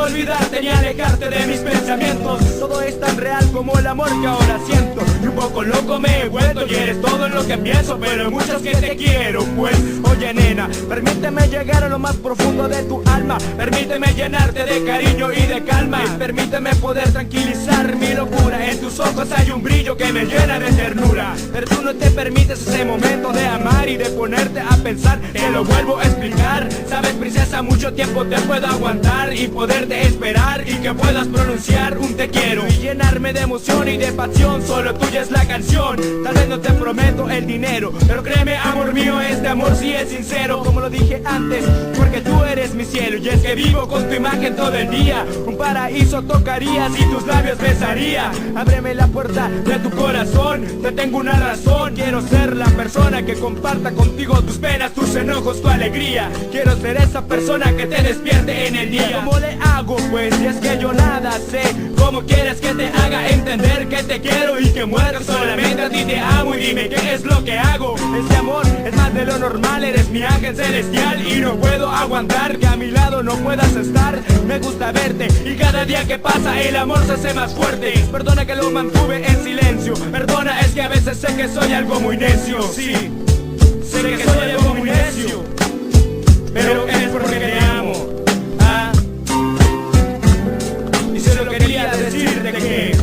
olvidarte ni alejarte de mis pensamientos. Todo es tan real como el amor que ahora siento. Y un poco loco me he vuelto y eres todo en lo que pienso, pero hay muchos que te quiero, pues. Oye nena, permíteme llegar a lo más profundo de tu alma. Permíteme llenarte de cariño y de calma. Permíteme poder tranquilizar mi locura. En tus ojos hay un brillo que me llena de ternura. Pero tú no te permites ese momento de amar y de ponerte a pensar. Te lo vuelvo a explicar. Sabes, princesa, mucho tiempo te puedo aguantar y poderte esperar y que puedas pronunciar un te quiero y llenarme de emoción y de pasión. Solo tuya es la canción. Tal vez no te prometo el dinero, pero créeme, amor mío, este amor sí es sincero. Como lo dije antes, porque tú eres mi cielo. Y es que vivo con tu imagen todo el día. Un paraíso tocaría si tus labios besaría. Ábreme la puerta de tu corazón. Te tengo una razón. Quiero ser la persona que comparta contigo tus penas, tus enojos, tu alegría. Quiero ser esa persona que te despierte en el día. ¿Cómo le hago? Pues si es que yo nada sé. ¿Cómo quieres que te haga entender que te quiero y que muero solamente a ti te amo? Y dime qué es lo que hago. Este amor es más de lo normal. Eres mi ángel celestial y no puedo aguantar que a mi lado no puedas estar. Me gusta verte y cada día que pasa el amor se hace más fuerte. Perdona que lo mantuve en silencio. Perdona, es que a veces sé que soy algo muy necio. Sí, sé que soy algo muy necio, pero es porque te amo. Ah, y solo quería decirte que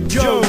yo,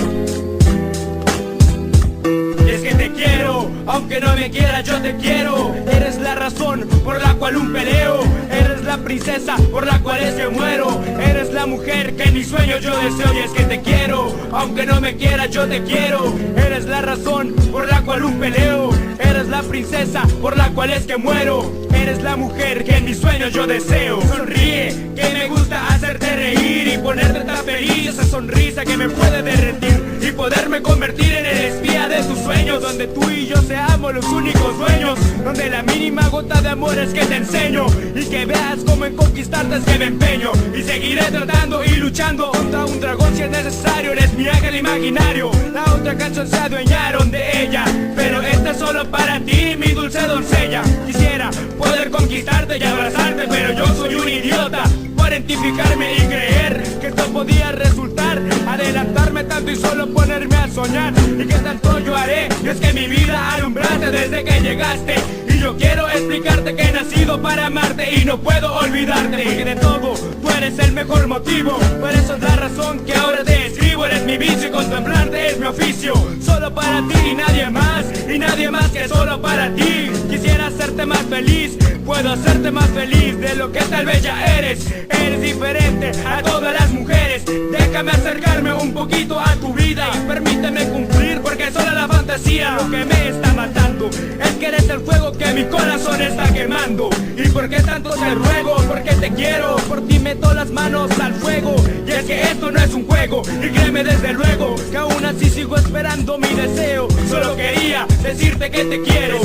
y es que te quiero, aunque no me quieras yo te quiero. Eres la razón por la cual un peleo. Eres la princesa por la cual es que muero. Eres la mujer que en mis sueños yo deseo. Y es que te quiero, aunque no me quieras yo te quiero. Eres la razón por la cual un peleo. Eres la princesa por la cual es que muero. Eres la mujer que en mis sueños yo deseo. Sonríe, que me gusta hacerte reír y ponerte tan feliz. Esa sonrisa que me puede derretir y poderme convertir en el espía de tus sueños. Donde tú y yo seamos los únicos dueños. Donde la mínima gota de amor es que te enseño. Y que veas cómo en conquistarte es que me empeño. Y seguiré tratando y luchando contra un dragón si es necesario. Eres mi ángel imaginario. La otra canción se adueñaron de ella, pero esta es solo para ti, mi dulce doncella. Quisiera poder conquistarte y abrazarte, pero yo soy un idiota por identificarme y creer que esto podía resultar. Adelantarme tanto y solo ponerme a soñar. ¿Y qué tanto yo haré? Y es que mi vida alumbraste desde que llegaste. Y yo quiero explicarte que he nacido para amarte y no puedo olvidarte. Porque de todo tú eres el mejor motivo. Por eso es la razón que ahora te escribo. Eres mi vicio y contemplarte es mi oficio. Solo para ti y nadie más que solo para ti. Quisiera hacerte más feliz, puedo hacerte más feliz de lo que tal vez ya eres. Eres diferente a todas las mujeres. Déjame acercarme un poquito a tu vida y permíteme cumplir, porque solo la fantasía lo que me está matando. Es que eres el fuego que mi corazón está quemando. ¿Y por qué tanto te ruego? Porque te quiero, por ti meto las manos al fuego. Y es que esto no es un juego, y créeme desde luego que aún así sigo esperando mi deseo. Solo quería decirte que te quiero,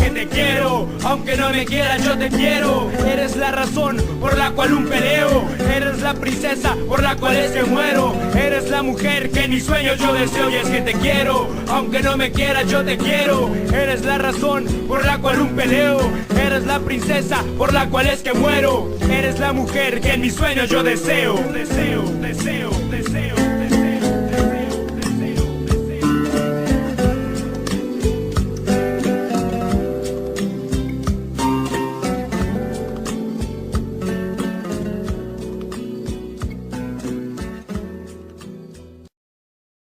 aunque no me quieras yo te quiero. Eres la razón por la cual un peleo. Eres la princesa por la cual es que muero. Eres la mujer que en mis sueños yo deseo. Y es que te quiero, aunque no me quieras yo te quiero. Eres la razón por la cual un peleo. Eres la princesa por la cual es que muero. Eres la mujer que en mis sueños yo deseo.